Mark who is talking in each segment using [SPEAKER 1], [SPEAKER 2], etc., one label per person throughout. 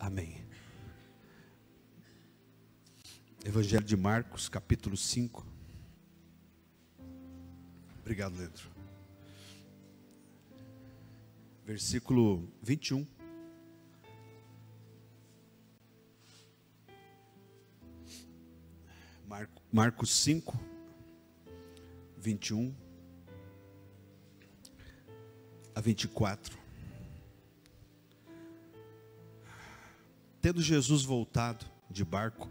[SPEAKER 1] Amém. Evangelho de Marcos, capítulo 5. Obrigado, Leandro. Versículo 21. Marcos 5, 21 a 24. Tendo Jesus voltado de barco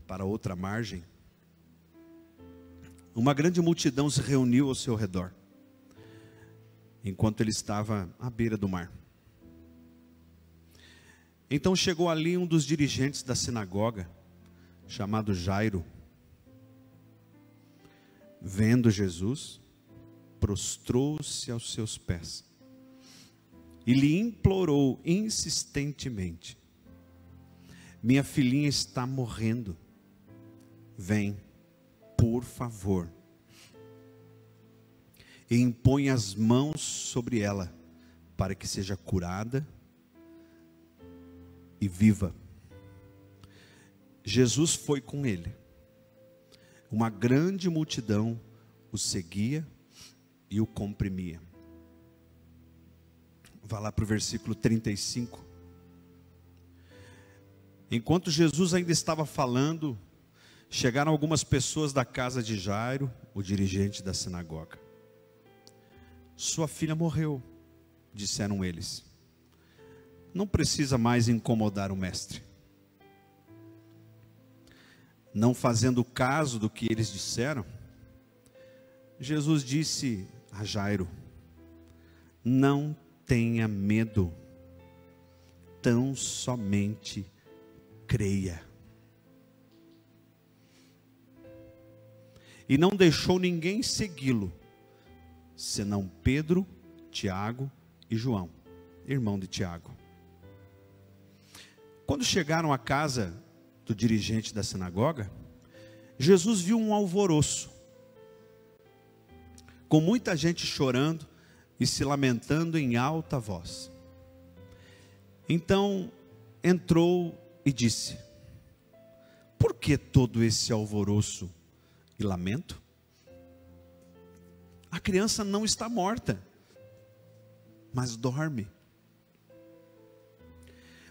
[SPEAKER 1] para outra margem, uma grande multidão se reuniu ao seu redor, enquanto ele estava à beira do mar. Então chegou ali um dos dirigentes da sinagoga, chamado Jairo. Vendo Jesus, prostrou-se aos seus pés e lhe implorou insistentemente: minha filhinha está morrendo, vem, por favor, e impõe as mãos sobre ela, para que seja curada e viva. Jesus foi com ele. Uma grande multidão o seguia e o comprimia. Vá lá para o versículo 35. Enquanto Jesus ainda estava falando, chegaram algumas pessoas da casa de Jairo, o dirigente da sinagoga. Sua filha morreu, disseram eles. Não precisa mais incomodar o mestre. Não fazendo caso do que eles disseram, Jesus disse a Jairo: não tenha medo, tão somente creia. E não deixou ninguém segui-lo, senão Pedro, Tiago e João, irmão de Tiago. Quando chegaram à casa do dirigente da sinagoga, Jesus viu um alvoroço, com muita gente chorando e se lamentando em alta voz. Então entrou e disse: por que todo esse alvoroço e lamento? A criança não está morta, mas dorme.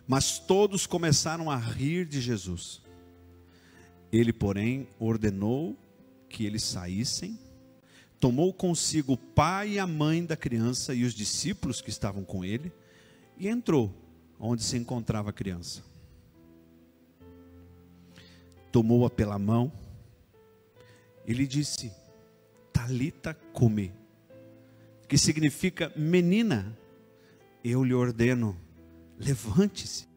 [SPEAKER 1] Mas todos começaram a rir de Jesus. Ele, porém, ordenou que eles saíssem, tomou consigo o pai e a mãe da criança e os discípulos que estavam com ele, e entrou onde se encontrava a criança. Tomou-a pela mão e lhe disse: Talita cumi, que significa: menina, eu lhe ordeno, levante-se.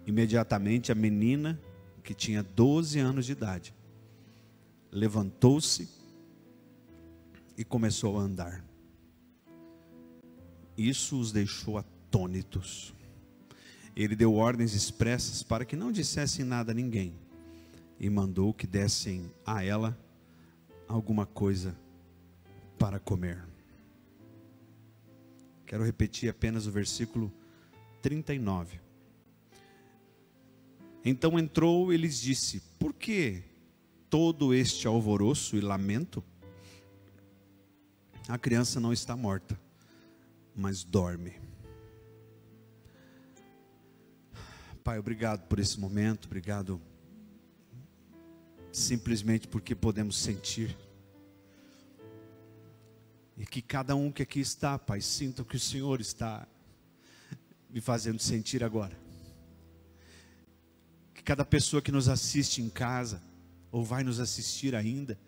[SPEAKER 1] Imediatamente a menina, que tinha 12 anos de idade, levantou-se e começou a andar. Isso os deixou atônitos. Ele deu ordens expressas para que não dissessem nada a ninguém, e mandou que dessem a ela alguma coisa para comer. Quero repetir apenas o versículo 39. Então entrou e lhes disse: por que todo este alvoroço e lamento? A criança não está morta, mas dorme. Pai, obrigado por esse momento, obrigado simplesmente porque podemos sentir. E que cada um que aqui está, Pai, sinta o que o Senhor está me fazendo sentir agora. Que cada pessoa que nos assiste em casa, ou vai nos assistir ainda,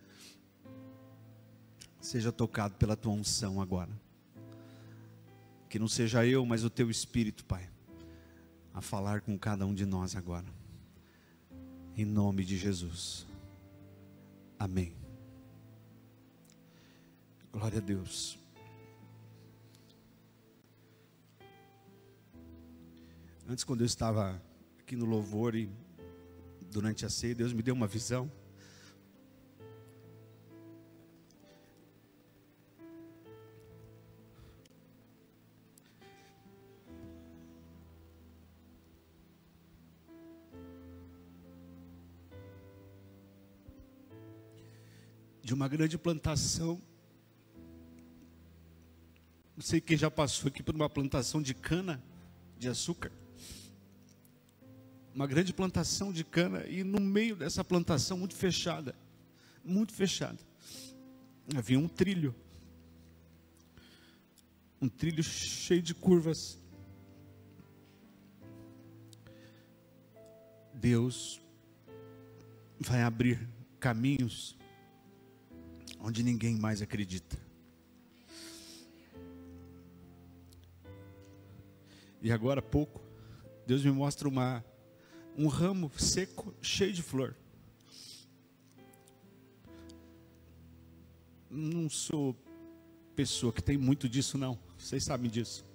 [SPEAKER 1] seja tocado pela Tua unção agora. Que não seja eu, mas o Teu Espírito, Pai, a falar com cada um de nós agora. Em nome de Jesus. Amém. Glória a Deus. Antes, quando eu estava aqui no louvor e durante a ceia, Deus me deu uma visão.
[SPEAKER 2] de uma grande plantação. Não sei quem já passou aqui por uma plantação de cana de açúcar. Uma grande plantação de cana, e no meio dessa plantação muito fechada, havia um trilho cheio de curvas. Deus vai abrir caminhos onde ninguém mais acredita. E agora há pouco, Deus me mostra um ramo seco, cheio de flor. Não sou pessoa que tem muito disso, não. Vocês sabem disso.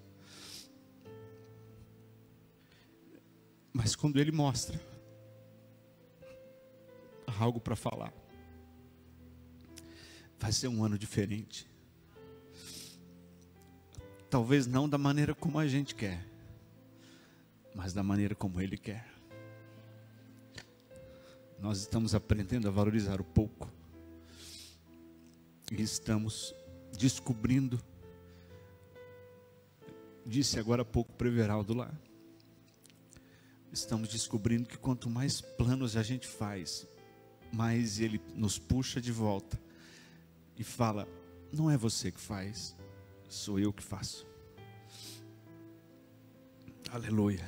[SPEAKER 2] Mas quando Ele mostra algo para falar, vai ser um ano diferente. Talvez não da maneira como a gente quer, mas da maneira como Ele quer. Nós estamos aprendendo a valorizar o pouco. E estamos descobrindo, disse agora há pouco para o Everaldo lá, estamos descobrindo que quanto mais planos a gente faz, mais Ele nos puxa de volta e fala: não é você que faz, sou eu que faço. Aleluia.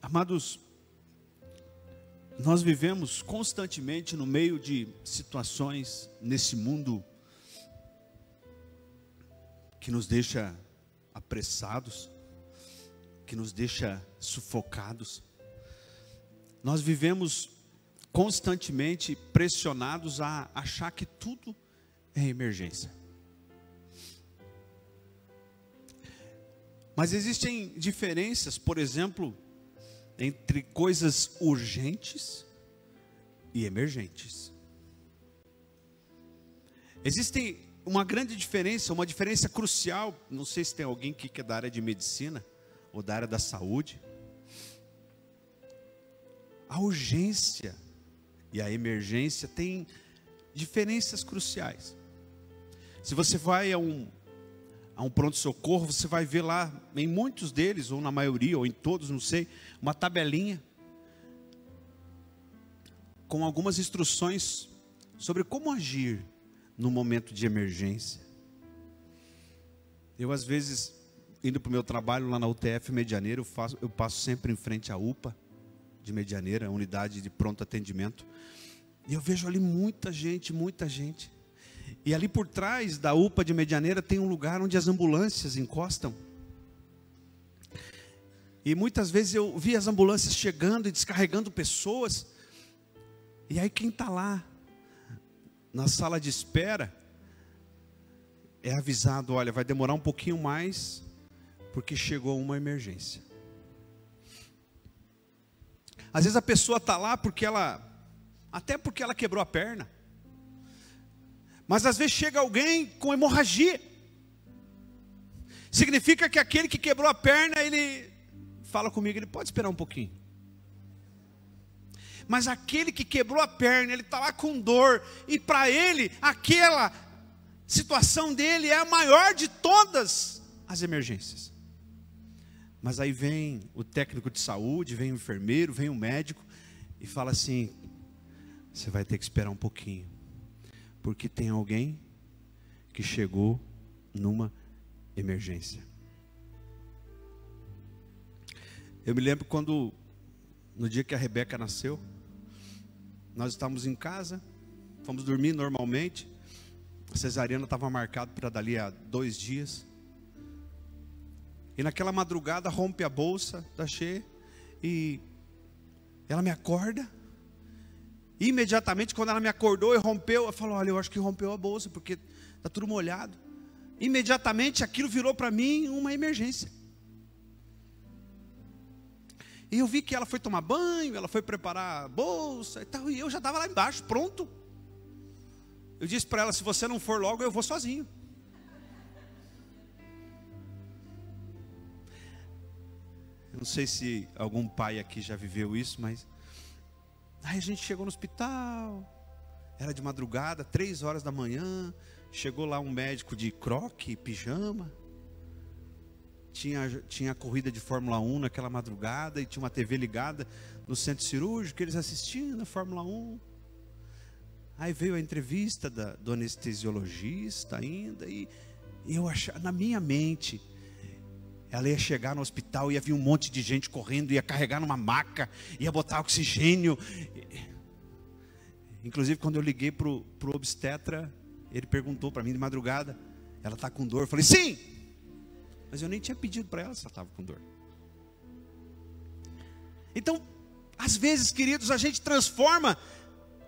[SPEAKER 2] Amados, nós vivemos constantemente no meio de situações nesse mundo que nos deixa apressados, que nos deixa sufocados. Nós vivemos constantemente pressionados a achar que tudo é emergência. Mas existem diferenças, por exemplo, entre coisas urgentes e emergentes. Existe uma grande diferença, uma diferença crucial. Não sei se tem alguém que é da área de medicina ou da área da saúde. A urgência e a emergência têm diferenças cruciais. Se você vai a um pronto-socorro, você vai ver lá, em muitos deles, ou na maioria, ou em todos, não sei, uma tabelinha com algumas instruções sobre como agir no momento de emergência. Eu, às vezes, indo para o meu trabalho lá na UTF Medianeira, eu passo sempre em frente à UPA de Medianeira, a unidade de pronto atendimento, e eu vejo ali muita gente. E ali por trás da UPA de Medianeira tem um lugar onde as ambulâncias encostam. E muitas vezes eu vi as ambulâncias chegando e descarregando pessoas. E aí quem está lá na sala de espera é avisado: olha, vai demorar um pouquinho mais, porque chegou uma emergência. Às vezes a pessoa está lá porque até porque ela quebrou a perna. Mas às vezes chega alguém com hemorragia. Significa que aquele que quebrou a perna, ele fala comigo, ele pode esperar um pouquinho. Mas aquele que quebrou a perna, ele está lá com dor, e para ele, aquela situação dele é a maior de todas as emergências. Mas aí vem o técnico de saúde, vem o enfermeiro, vem o médico, e fala assim: você vai ter que esperar um pouquinho, porque tem alguém que chegou numa emergência. Eu me lembro quando, no dia que a Rebeca nasceu, nós estávamos em casa, fomos dormir normalmente, a cesariana estava marcada para dali a 2 dias, e naquela madrugada rompe a bolsa da Xê, e ela me acorda. Imediatamente, quando ela me acordou e rompeu, eu falo: olha, eu acho que rompeu a bolsa, porque está tudo molhado. Imediatamente aquilo virou para mim uma emergência. E eu vi que ela foi tomar banho, ela foi preparar a bolsa e tal, e eu já estava lá embaixo, pronto. Eu disse para ela: se você não for logo, eu vou sozinho. Não sei se algum pai aqui já viveu isso, mas aí a gente chegou no hospital, era de madrugada, 3 horas da manhã, chegou lá um médico de croque, pijama, tinha corrida de Fórmula 1 naquela madrugada, e tinha uma TV ligada no centro cirúrgico, eles assistindo a Fórmula 1, aí veio a entrevista do anestesiologista ainda, e eu achava, na minha mente, ela ia chegar no hospital, ia vir um monte de gente correndo, ia carregar numa maca, ia botar oxigênio. Inclusive, quando eu liguei para o obstetra, ele perguntou para mim de madrugada, ela está com dor? Eu falei, sim! Mas eu nem tinha pedido para ela se ela estava com dor. Então, às vezes, queridos, a gente transforma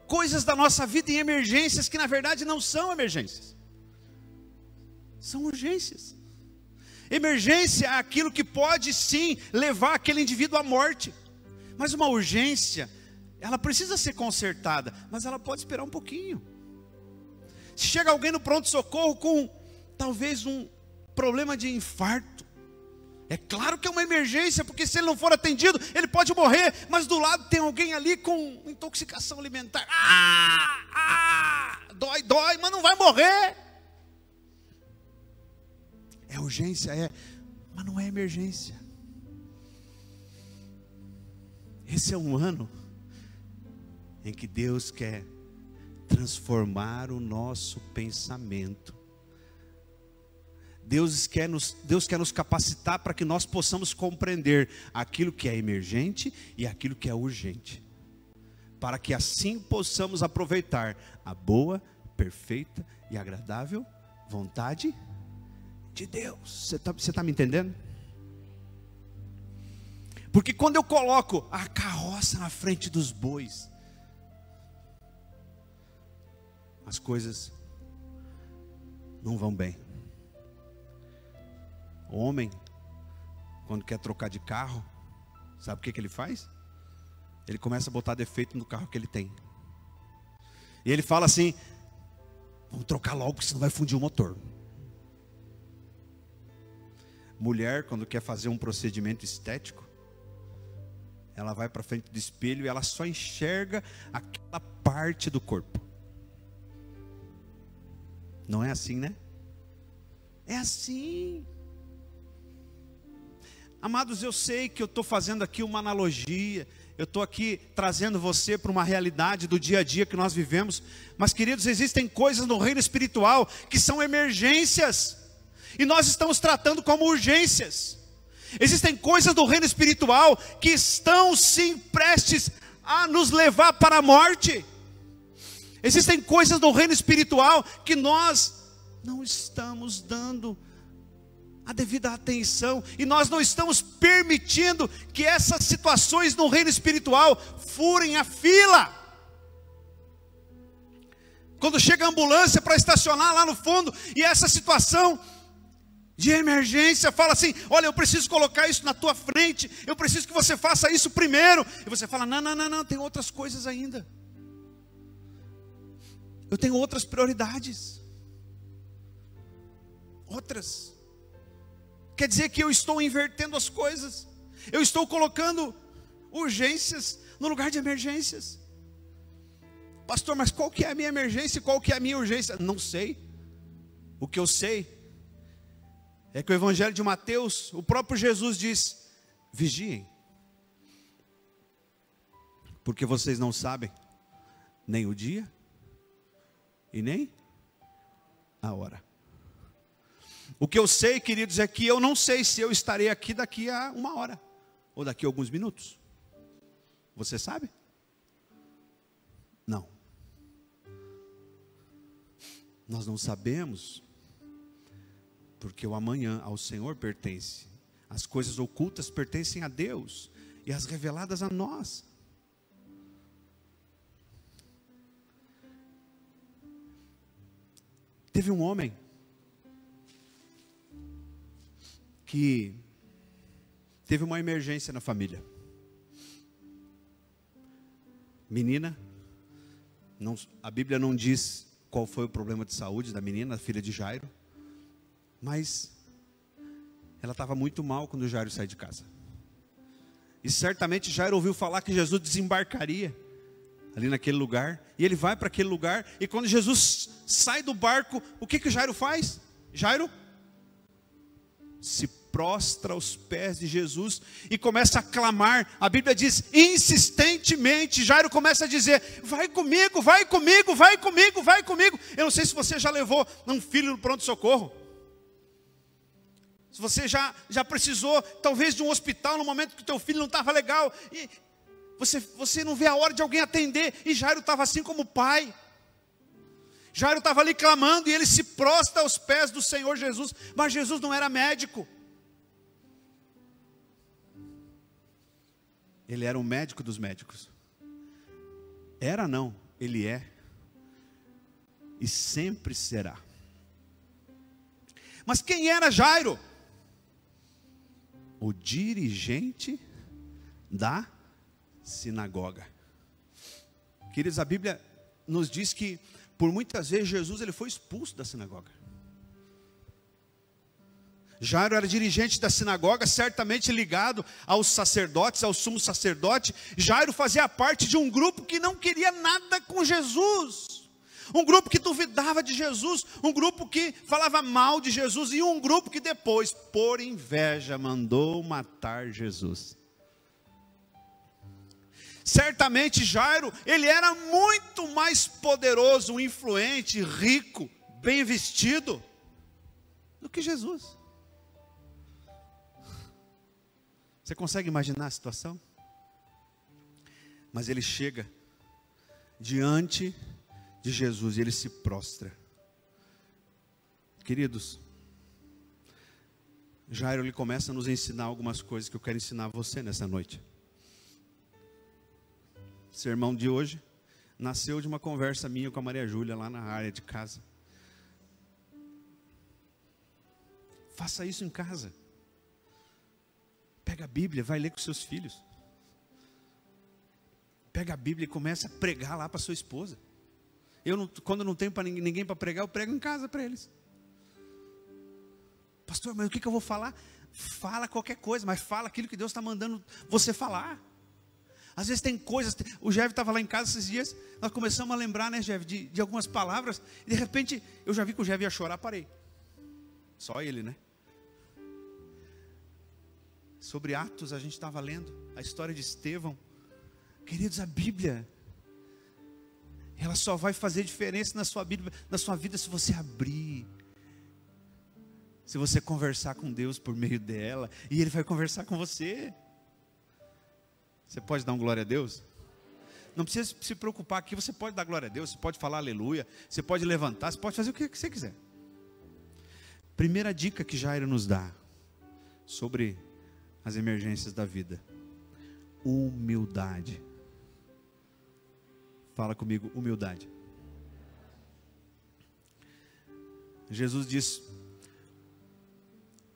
[SPEAKER 2] coisas da nossa vida em emergências que na verdade não são emergências. São urgências. Emergência é aquilo que pode sim levar aquele indivíduo à morte. Mas uma urgência, ela precisa ser consertada, mas ela pode esperar um pouquinho. Se chega alguém no pronto-socorro com talvez um problema de infarto, é claro que é uma emergência, porque se ele não for atendido, ele pode morrer. Mas do lado tem alguém ali com intoxicação alimentar. Dói, mas não vai morrer. É urgência, mas não é emergência. Esse é um ano em que Deus quer transformar o nosso pensamento. Deus quer nos capacitar para que nós possamos compreender aquilo que é emergente e aquilo que é urgente, para que assim possamos aproveitar a boa, perfeita e agradável vontade de Deus. Você está me entendendo? Porque quando eu coloco a carroça na frente dos bois, as coisas não vão bem. O homem, quando quer trocar de carro, sabe o que ele faz? Ele começa a botar defeito no carro que ele tem. E ele fala assim, vamos trocar logo, porque senão vai fundir o motor. Mulher, quando quer fazer um procedimento estético, ela vai para frente do espelho e ela só enxerga aquela parte do corpo. Não é assim, né? É assim. Amados, eu sei que eu estou fazendo aqui uma analogia, eu estou aqui trazendo você para uma realidade do dia a dia que nós vivemos, mas queridos, existem coisas no reino espiritual que são emergências, e nós estamos tratando como urgências. Existem coisas do reino espiritual que estão sim prestes a nos levar para a morte. Existem coisas do reino espiritual que nós não estamos dando a devida atenção, e nós não estamos permitindo que essas situações no reino espiritual furem a fila. Quando chega a ambulância para estacionar lá no fundo, e essa situação de emergência fala assim, olha, eu preciso colocar isso na tua frente, eu preciso que você faça isso primeiro, e você fala, não, tem outras coisas ainda, eu tenho outras prioridades, outras. Quer dizer que eu estou invertendo as coisas, eu estou colocando urgências no lugar de emergências. Pastor, mas qual que é a minha emergência e qual que é a minha urgência? Não sei. O que eu sei é que o Evangelho de Mateus, o próprio Jesus diz, vigiem, porque vocês não sabem nem o dia e nem a hora. O que eu sei, queridos, é que eu não sei se eu estarei aqui daqui a 1 hora, ou daqui a alguns minutos. Você sabe? Não. Nós não sabemos, porque o amanhã ao Senhor pertence. As coisas ocultas pertencem a Deus, e as reveladas a nós. Teve um homem que teve uma emergência na família. Menina, a Bíblia não diz qual foi o problema de saúde da menina, a filha de Jairo, mas ela estava muito mal quando o Jairo saiu de casa. E certamente Jairo ouviu falar que Jesus desembarcaria ali naquele lugar. E ele vai para aquele lugar. E quando Jesus sai do barco, o que Jairo faz? Jairo se prostra aos pés de Jesus e começa a clamar. A Bíblia diz, insistentemente, Jairo começa a dizer, vai comigo, vai comigo, vai comigo, vai comigo. Eu não sei se você já levou um filho no pronto-socorro. Se você já precisou, talvez, de um hospital no momento que o teu filho não estava legal. E você não vê a hora de alguém atender. E Jairo estava assim como o pai. Jairo estava ali clamando e ele se prostra aos pés do Senhor Jesus. Mas Jesus não era médico. Ele era o médico dos médicos. Era não, ele é. E sempre será. Mas quem era Jairo? O dirigente da sinagoga. Queridos, a Bíblia nos diz que por muitas vezes Jesus ele foi expulso da sinagoga. Jairo era dirigente da sinagoga, certamente ligado aos sacerdotes, ao sumo sacerdote. Jairo fazia parte de um grupo que não queria nada com Jesus. Um grupo que duvidava de Jesus, um grupo que falava mal de Jesus, e um grupo que depois, por inveja, mandou matar Jesus. Certamente Jairo, ele era muito mais poderoso, influente, rico, bem vestido, do que Jesus. Você consegue imaginar a situação? Mas ele chega diante de Jesus e ele se prostra. Queridos, Jairo ele começa a nos ensinar algumas coisas que eu quero ensinar a você nessa noite. O sermão de hoje nasceu de uma conversa minha com a Maria Júlia lá na área de casa. Faça isso em casa. Pega a Bíblia, vai ler com seus filhos. Pega a Bíblia e começa a pregar lá para sua esposa. Quando não tenho para ninguém para pregar, eu prego em casa para eles. Pastor, mas o que eu vou falar? Fala qualquer coisa, mas fala aquilo que Deus está mandando você falar. Às vezes tem coisas, o Jeff estava lá em casa esses dias, nós começamos a lembrar, né, Jeff, de algumas palavras, e de repente, eu já vi que o Jeff ia chorar, parei. Só ele, né? Sobre Atos, a gente estava lendo a história de Estevão. Queridos, a Bíblia, ela só vai fazer diferença na sua vida se você abrir. Se você conversar com Deus por meio dela, e Ele vai conversar com você. Você pode dar um glória a Deus? Não precisa se preocupar aqui, você pode dar glória a Deus, você pode falar aleluia, você pode levantar, você pode fazer o que você quiser. Primeira dica que Jairo nos dá sobre as emergências da vida: humildade. Fala comigo, humildade. Jesus diz: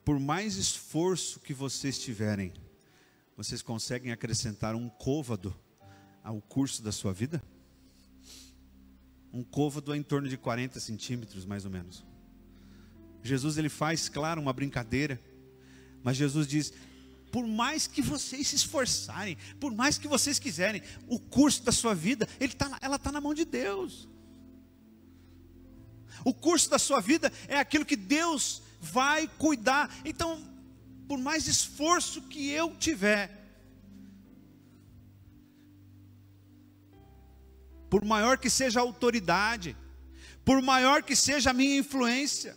[SPEAKER 2] por mais esforço que vocês tiverem, vocês conseguem acrescentar um côvado ao curso da sua vida? Um côvado é em torno de 40 centímetros, mais ou menos. Jesus ele faz, claro, uma brincadeira, mas Jesus diz: por mais que vocês se esforçarem, por mais que vocês quiserem, o curso da sua vida, ela está na mão de Deus. O curso da sua vida é aquilo que Deus vai cuidar. Então, por mais esforço que eu tiver, por maior que seja a autoridade, por maior que seja a minha influência,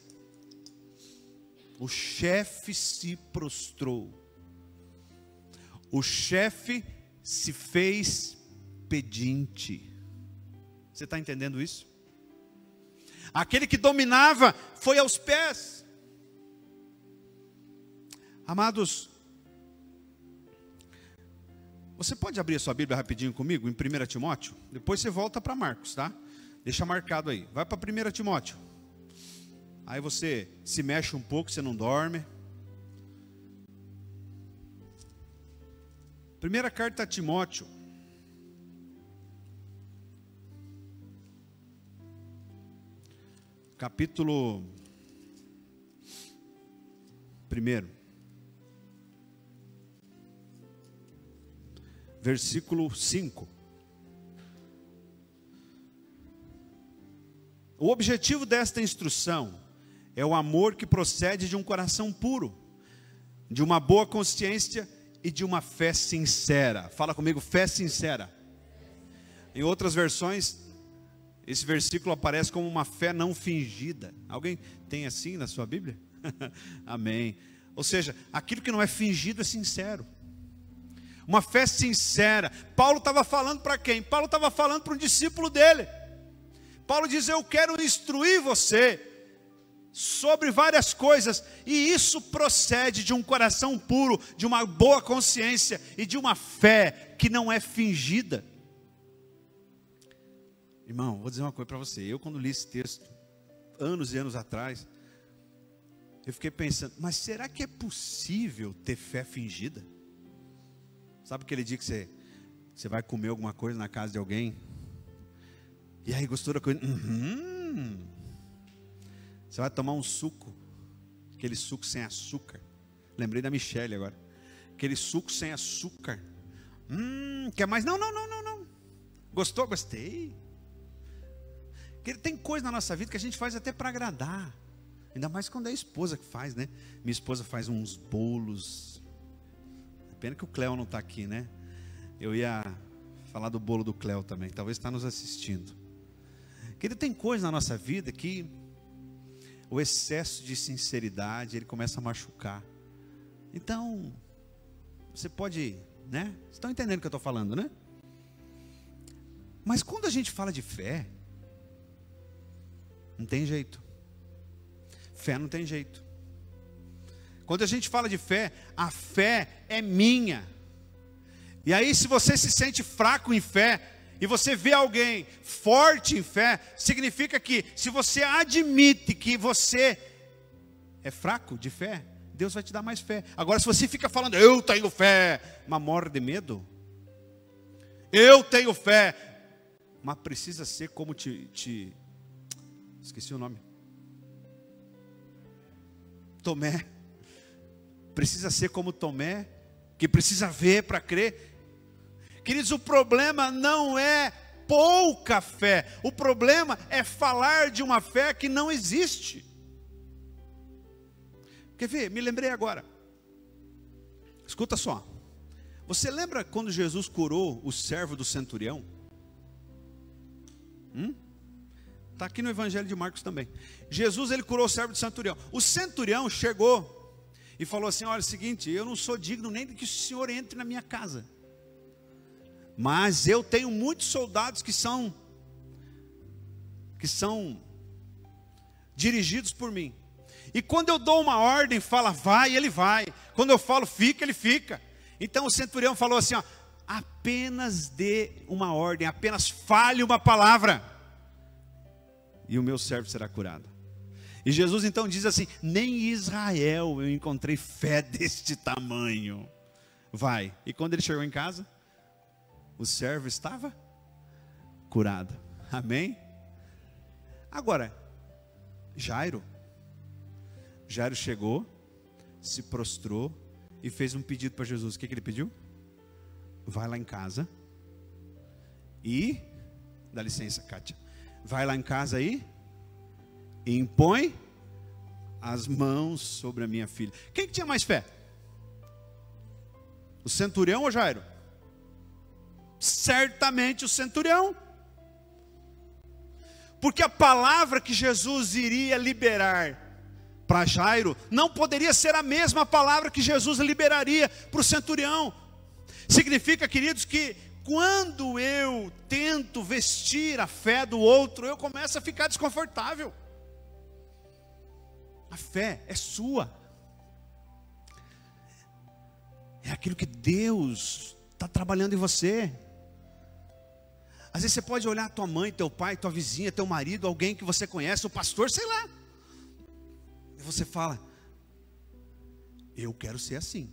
[SPEAKER 2] o chefe se prostrou. O chefe se fez pedinte. Você está entendendo isso? Aquele que dominava foi aos pés. Amados, você pode abrir a sua Bíblia rapidinho comigo em 1 Timóteo? Depois você volta para Marcos, tá? Deixa marcado aí. Vai para 1 Timóteo. Aí você se mexe um pouco, você não dorme. Primeira carta a Timóteo, capítulo 1.
[SPEAKER 1] versículo 5. O objetivo desta instrução é o amor que procede de um coração puro, de uma boa consciência e de uma fé sincera. Fala comigo, fé sincera. Em outras versões, esse versículo aparece como uma fé não fingida. Alguém tem assim na sua Bíblia? Amém. Ou seja, aquilo que não é fingido é sincero. Uma fé sincera. Paulo estava falando para quem? Paulo estava falando para um discípulo dele. Paulo diz: eu quero instruir você sobre várias coisas, e isso procede de um coração puro, de uma boa consciência e de uma fé que não é fingida. Irmão, vou dizer uma coisa para você. Eu, quando li esse texto, anos e anos atrás, eu fiquei pensando, mas será que é possível ter fé fingida? Sabe aquele dia que você vai comer alguma coisa na casa de alguém, e aí gostou da coisa, você vai tomar um suco, aquele suco sem açúcar, lembrei da Michele agora, aquele suco sem açúcar, quer mais? Não, gostou? Gostei. Porque tem coisa na nossa vida que a gente faz até para agradar, ainda mais quando é a esposa que faz, né? Minha esposa faz uns bolos, pena que o Cléo não está aqui, né? Eu ia falar do bolo do Cléo também, talvez está nos assistindo. Querido, tem coisa na nossa vida que o excesso de sinceridade, ele começa a machucar. Então, você pode, né? Vocês estão entendendo o que eu estou falando, né? Mas quando a gente fala de fé, não tem jeito. Fé não tem jeito. Quando a gente fala de fé, a fé é minha. E aí, se você se sente fraco em fé, e você vê alguém forte em fé, significa que, se você admite que você é fraco de fé, Deus vai te dar mais fé. Agora, se você fica falando, eu tenho fé, mas morre de medo, eu tenho fé, mas precisa ser como esqueci o nome, Tomé, precisa ser como Tomé, que precisa ver para crer. Queridos, o problema não é pouca fé, o problema é falar de uma fé que não existe. Quer ver? Me lembrei agora, escuta só, você lembra quando Jesus curou o servo do centurião? Está aqui no Evangelho de Marcos também. Jesus, ele curou o servo do centurião. O centurião chegou e falou assim: olha, é o seguinte, eu não sou digno nem de que o senhor entre na minha casa, mas eu tenho muitos soldados que são dirigidos por mim, e quando eu dou uma ordem, fala vai, ele vai, quando eu falo fica, ele fica. Então o centurião falou assim, ó, apenas dê uma ordem, apenas fale uma palavra, e o meu servo será curado. E Jesus então diz assim: nem em Israel eu encontrei fé deste tamanho. Vai. E quando ele chegou em casa, o servo estava curado. Amém? Agora, Jairo chegou, se prostrou e fez um pedido para Jesus. O que ele pediu? Vai lá em casa e, dá licença, Kátia, vai lá em casa e impõe as mãos sobre a minha filha. Quem que tinha mais fé? O centurião ou Jairo? Certamente o centurião, porque a palavra que Jesus iria liberar para Jairo não poderia ser a mesma palavra que Jesus liberaria para o centurião. Significa, queridos, que quando eu tento vestir a fé do outro, eu começo a ficar desconfortável. A fé é sua, é aquilo que Deus está trabalhando em você. Às vezes você pode olhar tua mãe, teu pai, tua vizinha, teu marido, alguém que você conhece, o pastor, sei lá, e você fala: eu quero ser assim.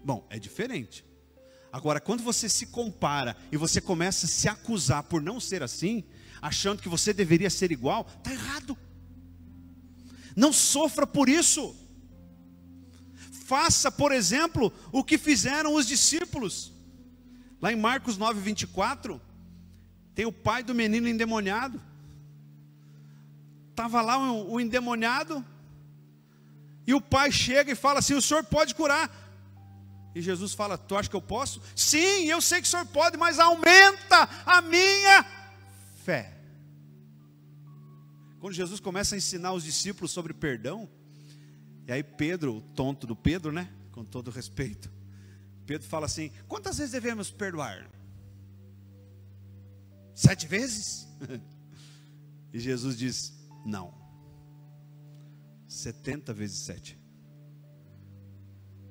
[SPEAKER 1] Bom, é diferente. Agora, quando você se compara e você começa a se acusar por não ser assim, achando que você deveria ser igual, está errado. Não sofra por isso. Faça, por exemplo, o que fizeram os discípulos.
[SPEAKER 2] Lá em Marcos 9:24, tem o pai do menino endemoniado. Estava lá o endemoniado, e o pai chega e fala assim: o senhor pode curar. E Jesus fala: tu acha que eu posso? Sim, eu sei que o senhor pode, mas aumenta a minha fé. Quando Jesus começa a ensinar os discípulos sobre perdão, e aí Pedro, o tonto do Pedro, né? Com todo respeito, Pedro fala assim: quantas vezes devemos perdoar? 7 vezes? E Jesus diz: não, 70 vezes 7.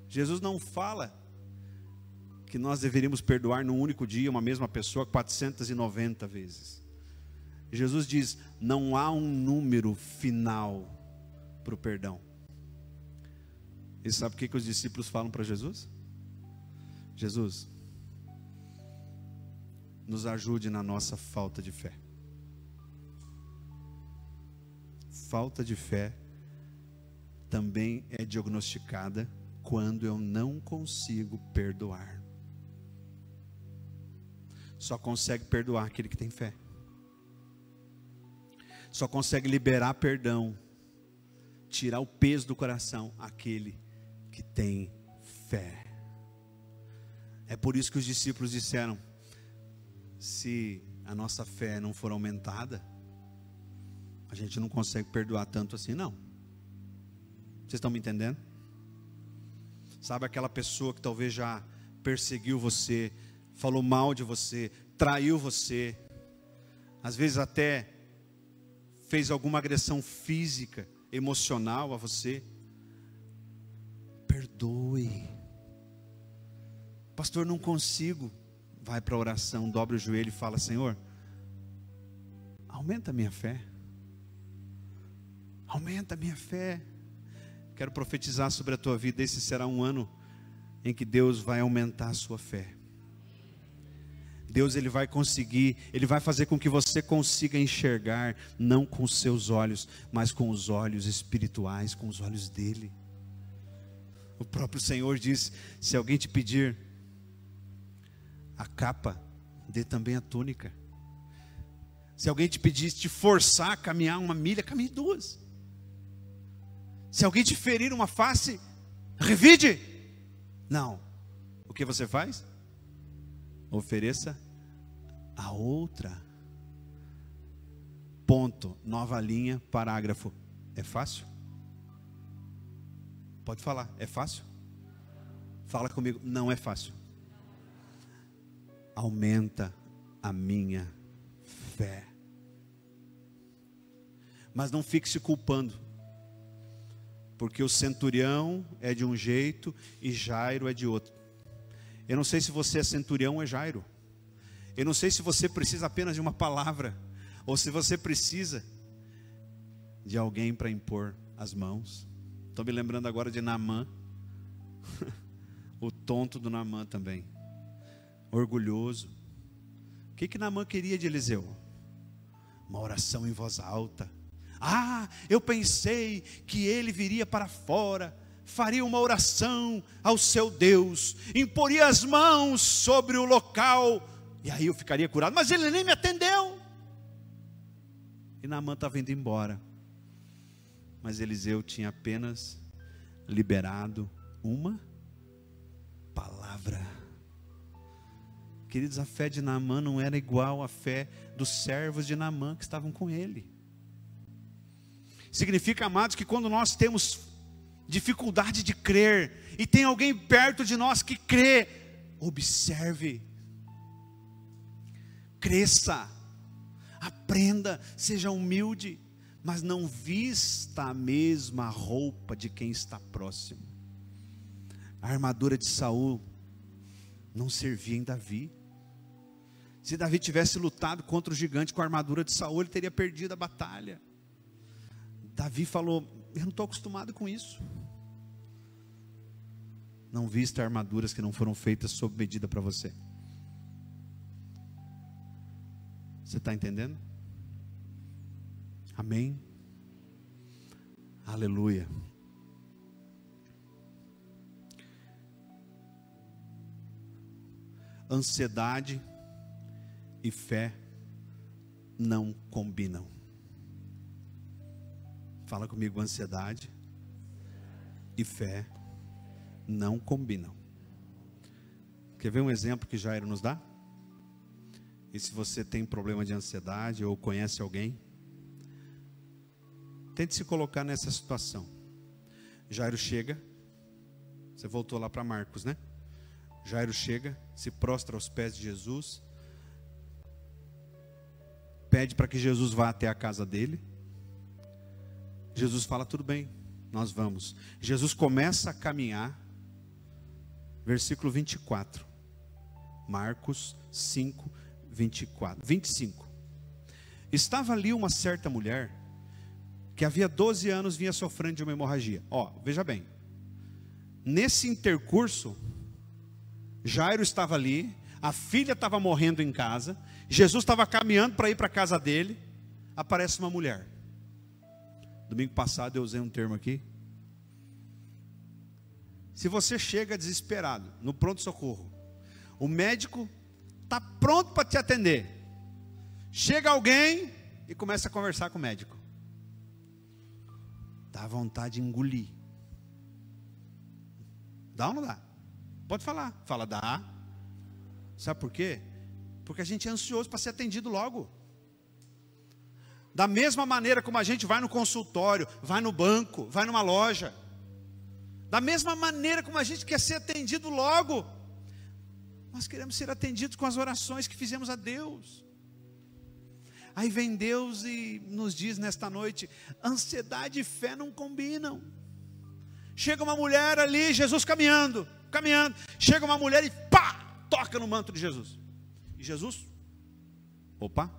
[SPEAKER 2] Jesus não fala que nós deveríamos perdoar num único dia uma mesma pessoa 490 vezes. Jesus diz: não há um número final para o perdão. E sabe o que os discípulos falam para Jesus? Jesus, nos ajude na nossa falta de fé. Falta de fé também é diagnosticada quando eu não consigo perdoar. Só consegue perdoar aquele que tem fé. Só consegue liberar perdão, tirar o peso do coração, aquele que tem fé. É por isso que os discípulos disseram: se a nossa fé não for aumentada, a gente não consegue perdoar tanto assim, não. Vocês estão me entendendo? Sabe aquela pessoa que talvez já perseguiu você, falou mal de você, traiu você, às vezes até fez alguma agressão física, emocional a você? Perdoe. Pastor, não consigo. Vai para a oração, dobra o joelho e fala: Senhor, aumenta a minha fé. Aumenta a minha fé. Quero profetizar sobre a tua vida. Esse será um ano em que Deus vai aumentar a sua fé. Deus, Ele vai conseguir, Ele vai fazer com que você consiga enxergar, não com os seus olhos, mas com os olhos espirituais, com os olhos dEle. O próprio Senhor diz: se alguém te pedir a capa, dê também a túnica. Se alguém te pedir, te forçar a caminhar 1 milha, caminhe 2. Se alguém te ferir uma face, revide. Não. O que você faz? Ofereça a outra. Ponto, nova linha, parágrafo. É fácil? Pode falar, é fácil? Fala comigo, não é fácil. Aumenta a minha fé. Mas não fique se culpando, porque o centurião é de um jeito e Jairo é de outro. Eu não sei se você é centurião ou é Jairo. Eu não sei se você precisa apenas de uma palavra, ou se você precisa de alguém para impor as mãos. Estou me lembrando agora de Naamã. O tonto do Naamã também. Orgulhoso. O que Naamã queria de Eliseu? Uma oração em voz alta. Ah, eu pensei que ele viria para fora, faria uma oração ao seu Deus, imporia as mãos sobre o local, e aí eu ficaria curado. Mas ele nem me atendeu. E Naamã estava indo embora. Mas Eliseu tinha apenas liberado uma palavra. Queridos, a fé de Naamã não era igual à fé dos servos de Naamã que estavam com ele. Significa, amados, que quando nós temos dificuldade de crer, e tem alguém perto de nós que crê, observe, cresça, aprenda, seja humilde, mas não vista a mesma roupa de quem está próximo. A armadura de Saul não servia em Davi. Se Davi tivesse lutado contra o gigante com a armadura de Saul, ele teria perdido a batalha. Davi falou: eu não estou acostumado com isso. Não vista armaduras que não foram feitas sob medida para você. Você está entendendo? Amém? Aleluia.
[SPEAKER 1] Ansiedade e fé não combinam. Fala comigo, ansiedade e fé não combinam. Quer ver um exemplo que Jairo nos dá? E se você tem problema de ansiedade ou conhece alguém, tente se colocar nessa situação. Jairo chega, você voltou lá para Marcos, né? Jairo chega, se prostra aos pés de Jesus, pede para que Jesus vá até a casa dele. Jesus fala, tudo bem, nós vamos. Jesus começa a caminhar, versículo 24, Marcos 5, 25. Estava ali uma certa mulher, que havia 12 anos vinha sofrendo de uma hemorragia. Veja bem, nesse intercurso, Jairo estava ali, a filha estava morrendo em casa, Jesus estava caminhando para ir para a casa dele, aparece uma mulher. Domingo passado eu usei um termo aqui. Se você chega desesperado no pronto-socorro, o médico está pronto para te atender, chega alguém e começa a conversar com o médico, dá vontade de engolir. Dá ou não dá? Pode falar. Fala, dá. Sabe por quê? Porque a gente é ansioso para ser atendido logo. Da mesma maneira como a gente vai no consultório, vai no banco, vai numa loja, da mesma maneira como a gente quer ser atendido logo, nós queremos ser atendidos com as orações que fizemos a Deus. Aí vem Deus e nos diz nesta noite, ansiedade e fé não combinam. Chega uma mulher ali, Jesus caminhando, chega uma mulher e pá, toca no manto de Jesus. E Jesus, opa,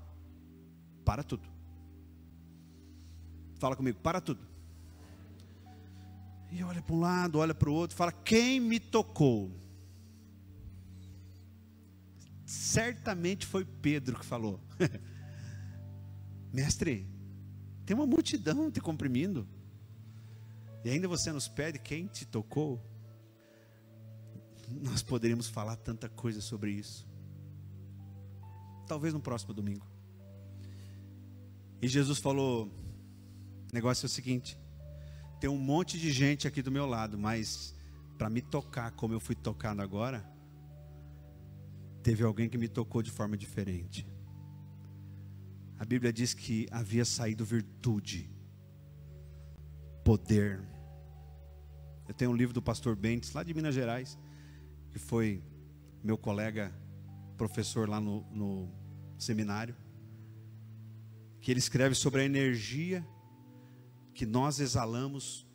[SPEAKER 1] para tudo. Fala comigo, para tudo. E olha para um lado, olha para o outro, fala, quem me tocou? Certamente foi Pedro que falou. Mestre, tem uma multidão te comprimindo, e ainda você nos pede quem te tocou? Nós poderíamos falar tanta coisa sobre isso, talvez no próximo domingo. E Jesus falou, o negócio é o seguinte, tem um monte de gente aqui do meu lado, mas para me tocar como eu fui tocado agora, teve alguém que me tocou de forma diferente. A Bíblia diz que havia saído virtude, poder. Eu tenho um livro do pastor Bentes, lá de Minas Gerais, que foi meu colega professor lá no seminário, que ele escreve sobre a energia que nós exalamos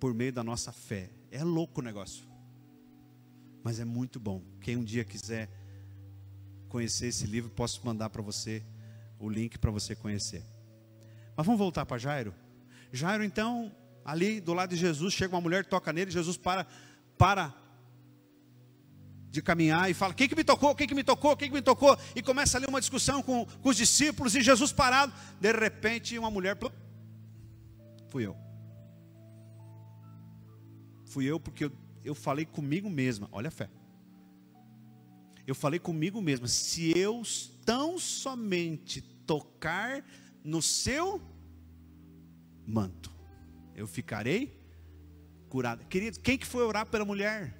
[SPEAKER 1] por meio da nossa fé. É louco o negócio, mas é muito bom. Quem um dia quiser conhecer esse livro, posso mandar para você o link para você conhecer. Mas vamos voltar para Jairo. Jairo então, ali do lado de Jesus, chega uma mulher, toca nele, Jesus para de caminhar e fala, quem que me tocou? Quem que me tocou? Quem que me tocou? E começa ali uma discussão com os discípulos, e Jesus parado, de repente uma mulher, fui eu porque eu falei comigo mesma, olha a fé, eu falei comigo mesma, se eu tão somente tocar no seu manto, eu ficarei curada. Querido, quem que foi orar pela mulher?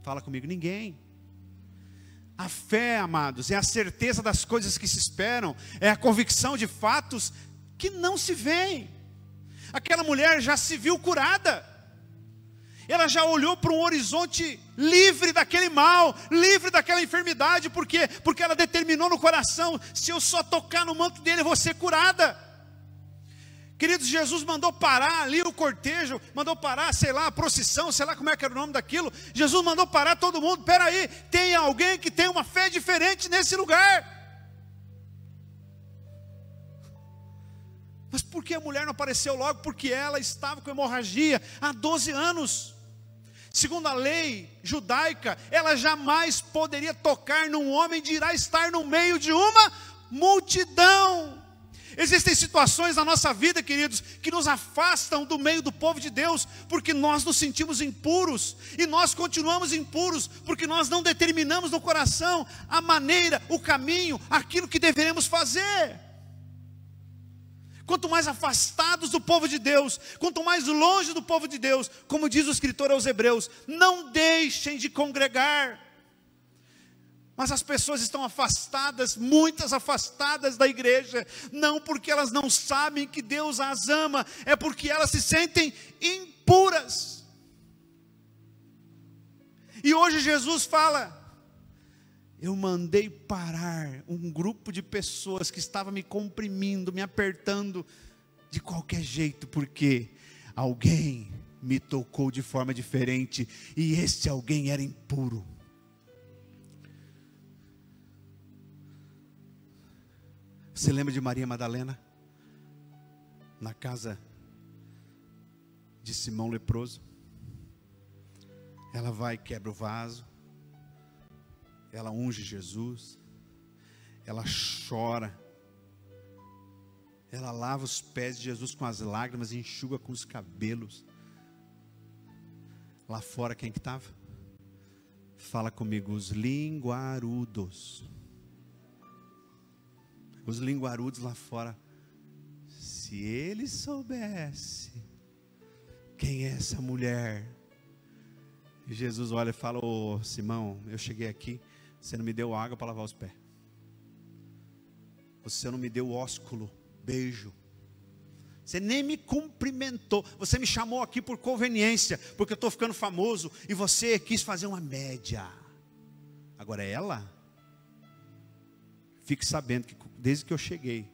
[SPEAKER 1] Fala comigo, ninguém. A fé, amados, é a certeza das coisas que se esperam, é a convicção de fatos que não se veem. Aquela mulher já se viu curada, ela já olhou para um horizonte livre daquele mal, livre daquela enfermidade. Por quê? Porque ela determinou no coração, se eu só tocar no manto dele, eu vou ser curada. Queridos, Jesus mandou parar ali o cortejo, mandou parar, sei lá, a procissão, sei lá como é que era o nome daquilo. Jesus mandou parar todo mundo. Espera aí, tem alguém que tem uma fé diferente nesse lugar. Mas por que a mulher não apareceu logo? Porque ela estava com hemorragia há 12 anos. Segundo a lei judaica, ela jamais poderia tocar num homem de irá estar no meio de uma multidão.
[SPEAKER 2] Existem situações na nossa vida, queridos, que nos afastam do meio do povo de Deus, porque nós nos sentimos impuros, e nós continuamos impuros, porque nós não determinamos no coração a maneira, o caminho, aquilo que deveremos fazer. Quanto mais afastados do povo de Deus, quanto mais longe do povo de Deus, como diz o escritor aos Hebreus, não deixem de congregar. Mas as pessoas estão afastadas, muitas afastadas da igreja, não porque elas não sabem que Deus as ama, é porque elas se sentem impuras. E hoje Jesus fala: eu mandei parar um grupo de pessoas que estava me comprimindo, me apertando de qualquer jeito, porque alguém me tocou de forma diferente, e esse alguém era impuro. Você lembra de Maria Madalena? Na casa de Simão leproso. Ela vai e quebra o vaso. Ela unge Jesus. Ela chora. Ela lava os pés de Jesus com as lágrimas e enxuga com os cabelos. Lá fora quem que estava? Fala comigo, os linguarudos. Os linguarudos lá fora. Se ele soubesse quem é essa mulher. E Jesus olha e fala: ô Simão, eu cheguei aqui, você não me deu água para lavar os pés. Você não me deu ósculo, beijo. Você nem me cumprimentou. Você me chamou aqui por conveniência, porque eu estou ficando famoso, e você quis fazer uma média. Agora ela, fique sabendo que desde que eu cheguei,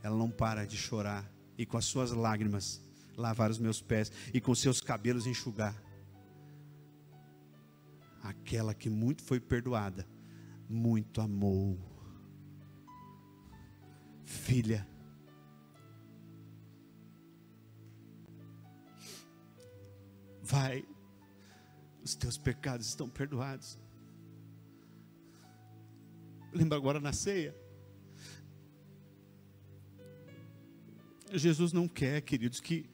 [SPEAKER 2] ela não para de chorar, e com as suas lágrimas lavar os meus pés, e com seus cabelos enxugar. Aquela que muito foi perdoada, muito amou. Filha, vai, os teus pecados estão perdoados. Lembra agora na ceia? Jesus não quer, queridos, que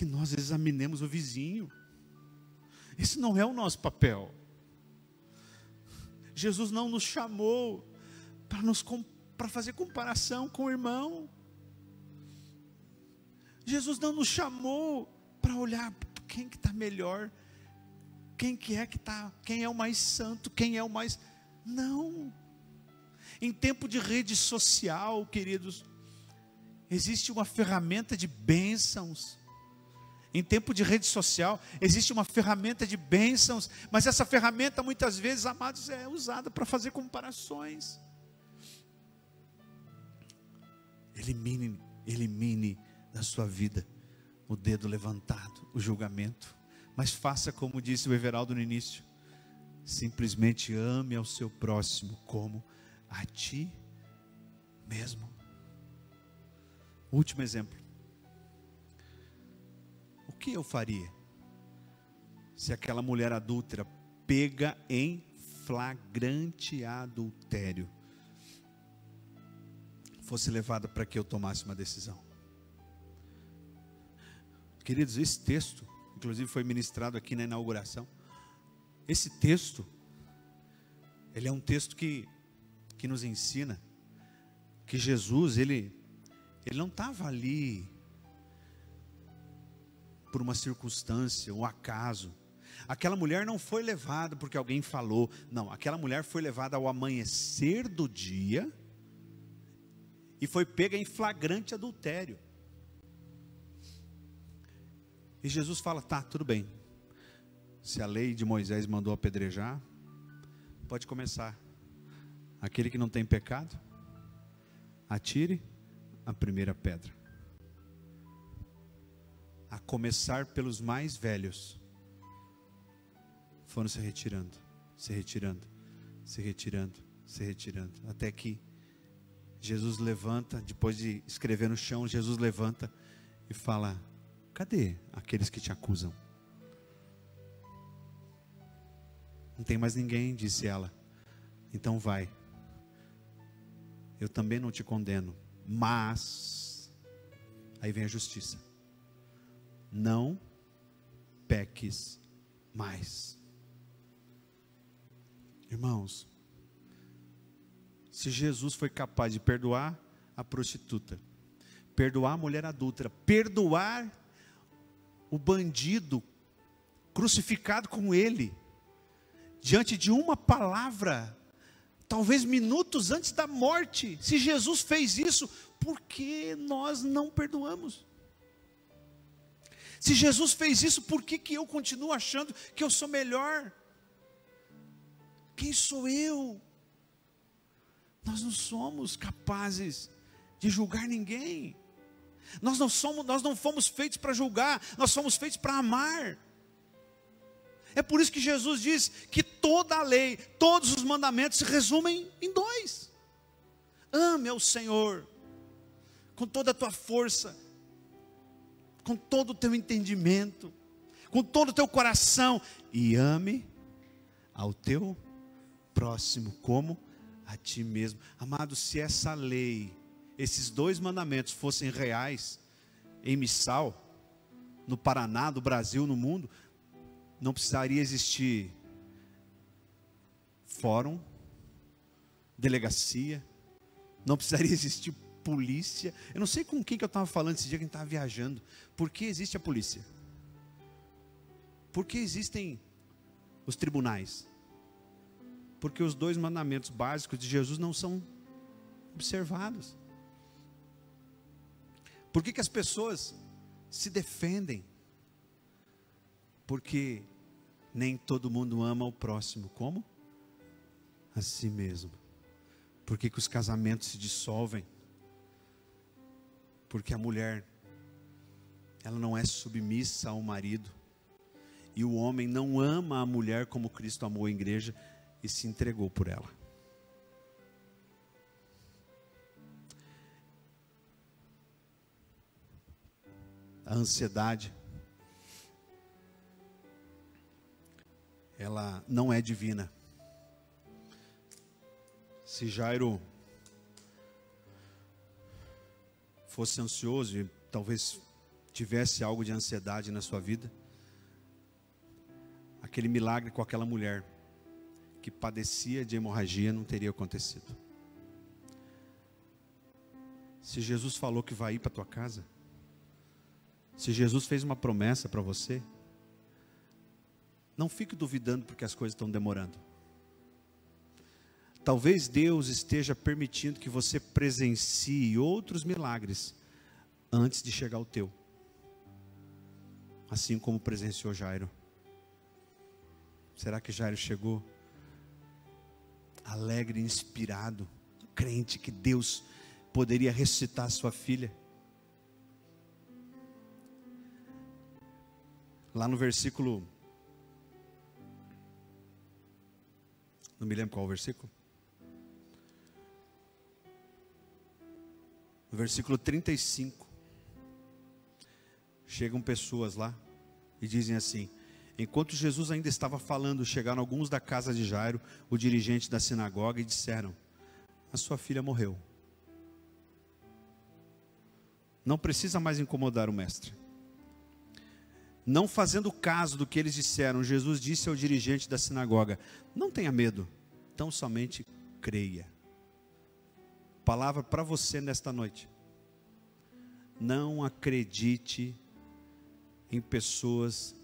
[SPEAKER 2] nós examinemos o vizinho. Esse não é o nosso papel. Jesus não nos chamou para fazer comparação com o irmão. Jesus não nos chamou para olhar quem que está melhor, quem é o mais santo, quem é o mais... Não. Em tempo de rede social, queridos, existe uma ferramenta de bênçãos. Em tempo de rede social, existe uma ferramenta de bênçãos, mas essa ferramenta muitas vezes, amados, é usada para fazer comparações. Elimine da sua vida o dedo levantado, o julgamento, mas faça como disse o Everaldo no início, simplesmente ame ao seu próximo como a ti mesmo. Último exemplo. O que eu faria se aquela mulher adúltera, pega em flagrante adultério, fosse levada para que eu tomasse uma decisão? Queridos, esse texto, inclusive foi ministrado aqui na inauguração. Esse texto, ele é um texto que nos ensina que Jesus, ele não estava ali por uma circunstância, um acaso. Aquela mulher não foi levada porque alguém falou. Não, aquela mulher foi levada ao amanhecer do dia e foi pega em flagrante adultério. E Jesus fala: tá, tudo bem. Se a lei de Moisés mandou apedrejar, pode começar. Aquele que não tem pecado, atire a primeira pedra. A começar pelos mais velhos, foram se retirando, se retirando, se retirando, se retirando, até que Jesus levanta, depois de escrever no chão, Jesus levanta e fala: cadê aqueles que te acusam? Não tem mais ninguém, disse ela. Então vai. Eu também não te condeno,
[SPEAKER 1] Mas, aí vem a justiça. Não peques mais. Irmãos, se Jesus foi capaz de perdoar a prostituta, perdoar a mulher adúltera, perdoar o bandido crucificado com ele, diante de uma palavra, talvez minutos antes da morte, se Jesus fez isso, por que nós não perdoamos? Se Jesus fez isso, por que eu continuo achando que eu sou melhor? Quem sou eu? Nós não somos capazes de julgar ninguém. Nós não fomos feitos para julgar, nós fomos feitos para amar. É por isso que Jesus diz que toda a lei, todos os mandamentos se resumem em 2. Ame ao Senhor com toda a tua força, com todo o teu entendimento, com todo o teu coração, e ame ao teu próximo como a ti mesmo. Amado, se essa lei, esses 2 mandamentos fossem reais em Missal, no Paraná, no Brasil, no mundo, não precisaria existir fórum, delegacia, não precisaria existir polícia. Eu não sei com quem que eu estava falando esse dia que a gente estava viajando. Por que existe a polícia? Por que existem os tribunais? Porque os 2 mandamentos básicos de Jesus não são observados. Por que as pessoas se defendem? Porque nem todo mundo ama o próximo como a si mesmo. Por que os casamentos se dissolvem? Porque a mulher, ela não é submissa ao marido, e o homem não ama a mulher como Cristo amou a igreja e se entregou por ela. A ansiedade, ela não é divina. Se Jairo fosse ansioso e talvez tivesse algo de ansiedade na sua vida, aquele milagre com aquela mulher que padecia de hemorragia não teria acontecido. Se Jesus falou que vai ir para a tua casa, se Jesus fez uma promessa para você, não fique duvidando porque as coisas estão demorando. Talvez Deus esteja permitindo que você presencie outros milagres antes de chegar ao teu, assim como presenciou Jairo. Será que Jairo chegou alegre, inspirado, crente que Deus poderia ressuscitar a sua filha? Lá no versículo, não me lembro qual o versículo, no versículo 35, chegam pessoas lá e dizem assim: enquanto Jesus ainda estava falando, chegaram alguns da casa de Jairo, o dirigente da sinagoga, e disseram: a sua filha morreu. Não precisa mais incomodar o mestre. Não fazendo caso do que eles disseram, Jesus disse ao dirigente da sinagoga: não tenha medo, tão somente creia. Palavra para você nesta noite: não acredite em pessoas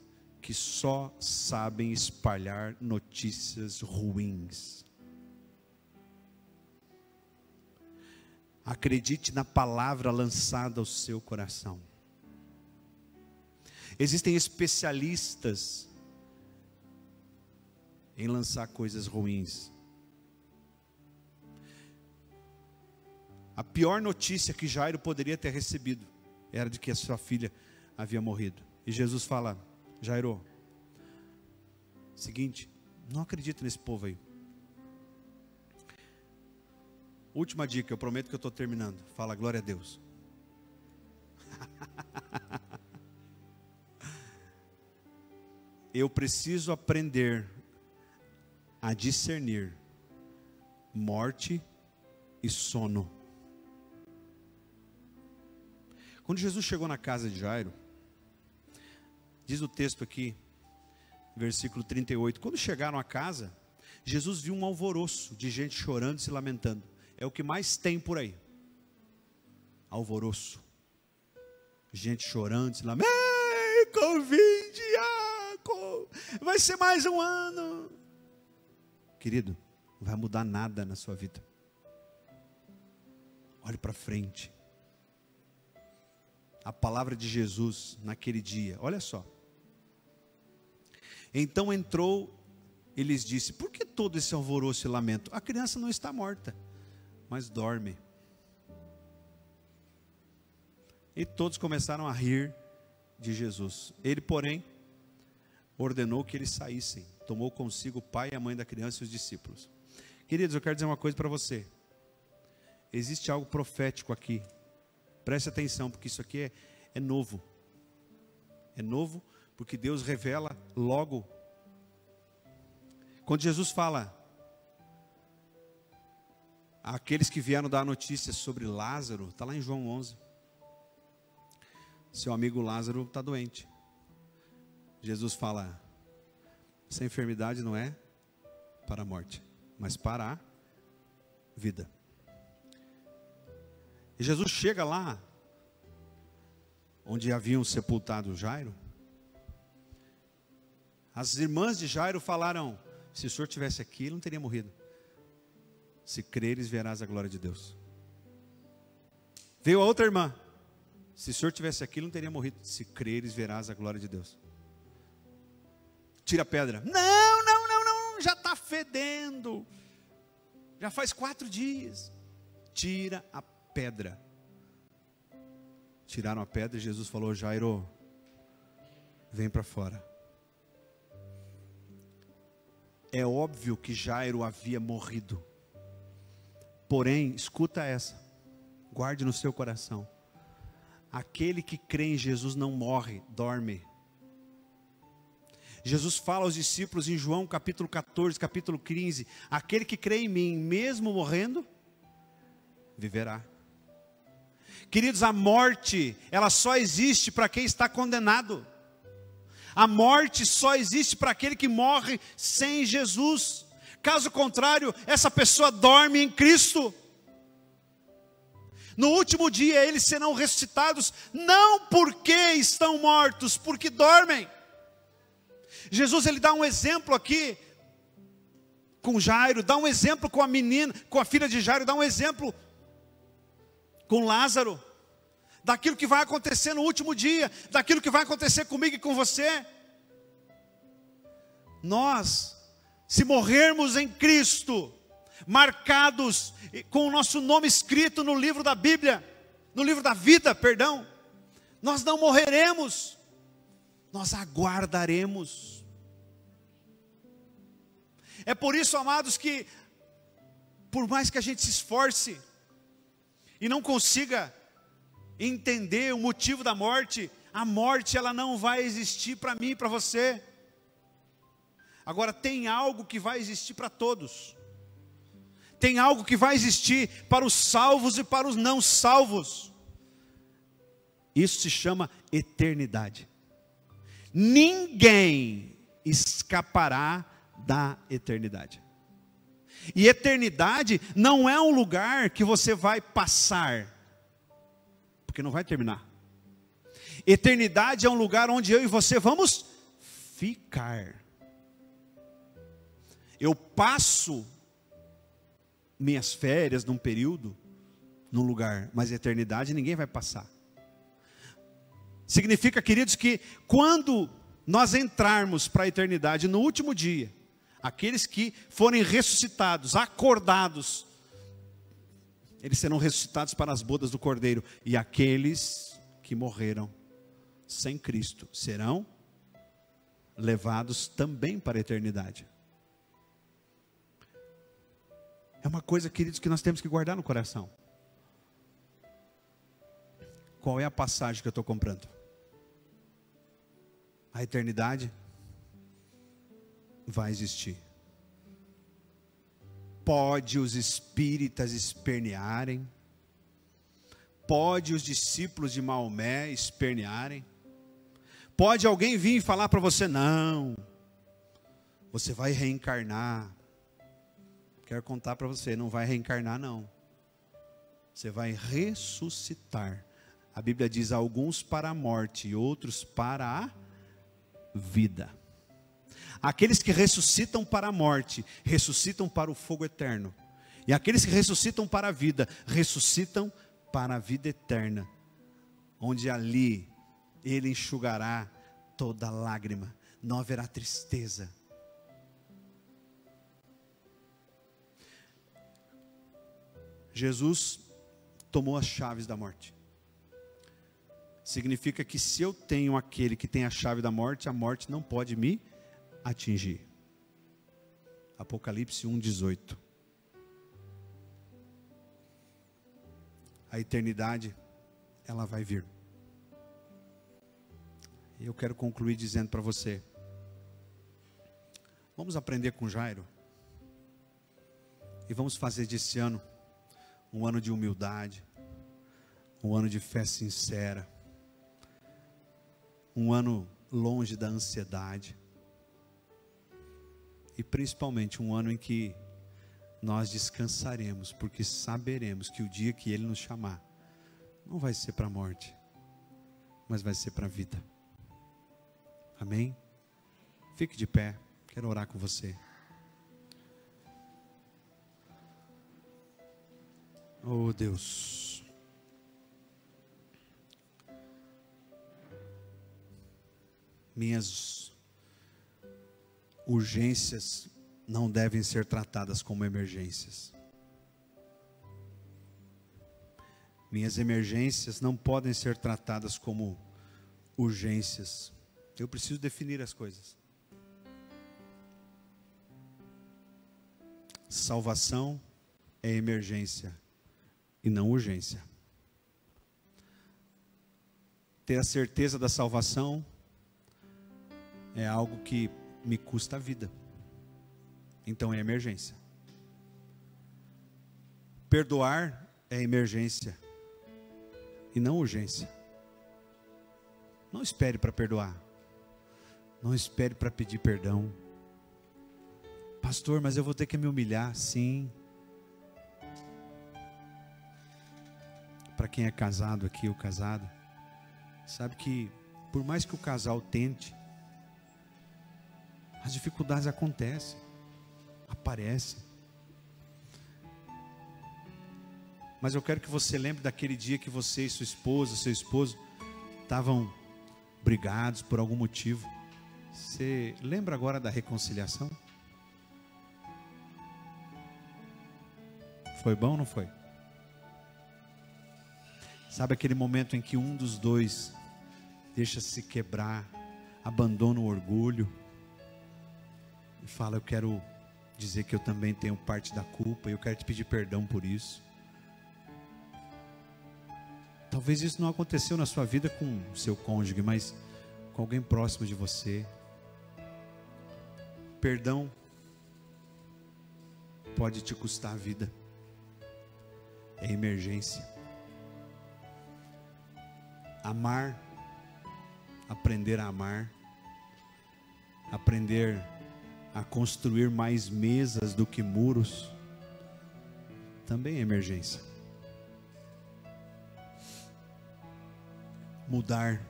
[SPEAKER 1] que só sabem espalhar notícias ruins. Acredite na palavra lançada ao seu coração. Existem especialistas em lançar coisas ruins. A pior notícia que Jairo poderia ter recebido era de que a sua filha havia morrido. E Jesus fala: Jairo, seguinte, não acredita nesse povo aí. Última dica, eu prometo que eu estou terminando. Fala glória a Deus. Eu preciso aprender a discernir morte e sono.
[SPEAKER 2] Quando Jesus chegou na casa de Jairo, diz o texto aqui, versículo 38, quando chegaram à casa, Jesus viu um alvoroço de gente chorando e se lamentando. É o que mais tem por aí. Alvoroço. Gente chorando, se lamentando. Covid, vai ser mais um ano. Querido, não vai mudar nada na sua vida. Olhe para frente. A palavra de Jesus naquele dia, olha só. Então entrou e lhes disse: por que todo esse alvoroço e lamento? A criança não está morta, mas dorme. E todos começaram a rir de Jesus. Ele, porém, ordenou que eles saíssem. Tomou consigo o pai e a mãe da criança e os discípulos. Queridos, eu quero dizer uma coisa para você. Existe algo profético aqui. Preste atenção, porque isso aqui é novo. É novo porque Deus revela logo. Quando Jesus fala àqueles que vieram dar notícias sobre Lázaro, está lá em João 11. Seu amigo Lázaro está doente. Jesus fala: essa enfermidade não é para a morte, mas para a vida. E Jesus chega lá, onde haviam sepultado Jairo. As irmãs de Jairo falaram: se o senhor tivesse aqui, ele não teria morrido. Se creres, verás a glória de Deus. Veio a outra irmã: se o senhor tivesse aqui, ele não teria morrido. Se creres, verás a glória de Deus. Tira a pedra. Não, já está fedendo. Já faz 4 dias. Tira a pedra. Tiraram a pedra e Jesus falou: Jairo, vem para fora. É óbvio que Jairo havia morrido. Porém, escuta essa. Guarde no seu coração. Aquele que crê em Jesus não morre, dorme. Jesus fala aos discípulos em João capítulo 14, capítulo 15: aquele que crê em mim, mesmo morrendo, viverá. Queridos, a morte, ela só existe para quem está condenado. A morte só existe para aquele que morre sem Jesus. Caso contrário, essa pessoa dorme em Cristo. No último dia eles serão ressuscitados, não porque estão mortos, porque dormem. Jesus, ele dá um exemplo aqui com Jairo, dá um exemplo com a menina, com a filha de Jairo, dá um exemplo com Lázaro, daquilo que vai acontecer no último dia, daquilo que vai acontecer comigo e com você. Nós, se morrermos em Cristo, marcados com o nosso nome escrito no livro da Bíblia, no livro da vida, perdão, nós não morreremos, nós aguardaremos. É por isso, amados, que por mais que a gente se esforce e não consiga entender o motivo da morte, a morte ela não vai existir para mim e para você. Agora tem algo que vai existir para todos. Tem algo que vai existir para os salvos e para os não salvos. Isso se chama eternidade. Ninguém escapará da eternidade. E eternidade não é um lugar que você vai passar, porque não vai terminar. Eternidade é um lugar onde eu e você vamos ficar. Eu passo minhas férias num período, num lugar, mas a eternidade ninguém vai passar. Significa, queridos, que quando nós entrarmos para a eternidade no último dia, aqueles que forem ressuscitados, acordados, eles serão ressuscitados para as bodas do Cordeiro. E aqueles que morreram sem Cristo serão levados também para a eternidade. É uma coisa, queridos, que nós temos que guardar no coração. Qual é a passagem que eu estou comprando? A eternidade vai existir. Pode os espíritas espernearem, Pode os discípulos de Maomé espernearem? Pode alguém vir e falar para você: não, você vai reencarnar? Quero contar para você, não vai reencarnar não. Você vai ressuscitar. A Bíblia diz: alguns para a morte e outros para a vida. Aqueles que ressuscitam para a morte, ressuscitam para o fogo eterno. E aqueles que ressuscitam para a vida, ressuscitam para a vida eterna, onde ali Ele enxugará toda lágrima, não haverá tristeza. Jesus tomou as chaves da morte. Significa que se eu tenho aquele que tem a chave da morte, a morte não pode me atingir. Apocalipse 1:18. A eternidade, ela vai vir. E eu quero concluir dizendo para você: vamos aprender com Jairo. E vamos fazer desse ano um ano de humildade, um ano de fé sincera, um ano longe da ansiedade, e principalmente um ano em que nós descansaremos, porque saberemos que o dia que Ele nos chamar, não vai ser para a morte, mas vai ser para a vida. Amém? Fique de pé, quero orar com você. Oh Deus, minhas urgências não devem ser tratadas como emergências. Minhas emergências não podem ser tratadas como urgências. Eu preciso definir as coisas. Salvação é emergência e não urgência. Ter a certeza da salvação é algo que me custa a vida. Então é emergência. Perdoar é emergência e não urgência. Não espere para perdoar. Não espere para pedir perdão. Pastor, mas eu vou ter que me humilhar. Sim. Para quem é casado aqui ou casada, sabe que por mais que o casal tente, as dificuldades acontecem, aparecem. Mas eu quero que você lembre daquele dia que você e sua esposa, seu esposo estavam brigados por algum motivo. Você lembra agora da reconciliação? Foi bom ou não foi? Sabe aquele momento em que um dos dois deixa-se quebrar, abandona o orgulho e fala: eu quero dizer que eu também tenho parte da culpa e eu quero te pedir perdão por isso. Talvez isso não aconteceu na sua vida com o seu cônjuge, mas com alguém próximo de você. Perdão pode te custar a vida. É emergência. Amar, aprender a amar, aprender a construir mais mesas do que muros, também é emergência. Mudar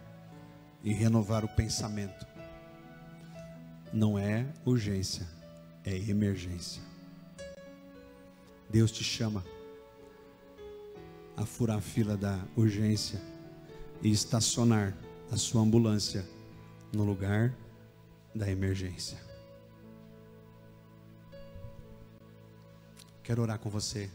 [SPEAKER 2] e renovar o pensamento não é urgência, é emergência. Deus te chama a furar a fila da urgência e estacionar a sua ambulância no lugar da emergência. Quero orar com você.